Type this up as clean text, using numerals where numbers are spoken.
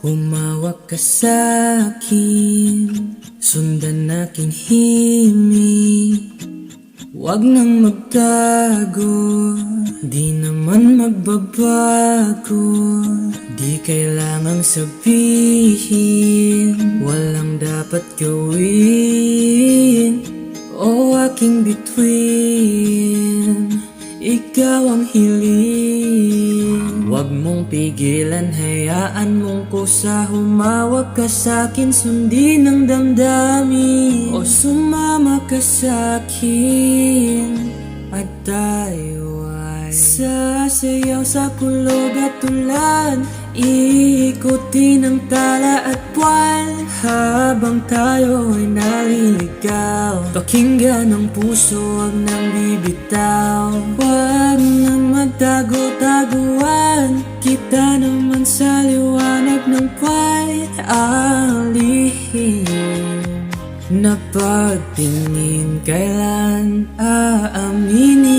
Humawak ka sa'kin, sundan aking himig. Huwag nang magtago, di naman magbabago. Di kailangang sabihin, walang dapat gawin o aking bituin. Ikaw ang hiling, huwag mong pigilan, hayaan mong kusa. Humawak ka sa'kin, sundin ang damdamin, o sumama ka sa'kin at tayo ay sasayaw sa kulog at ulan. Iikutin ang tala at buwan habang tayo ay naliligaw. Pakinggan ang puso, huwag nang bibitaw. Huwag nang magtago-taguan, kita naman sa liwanag ng pag-alihim. Na pagtingin kailan aaminin.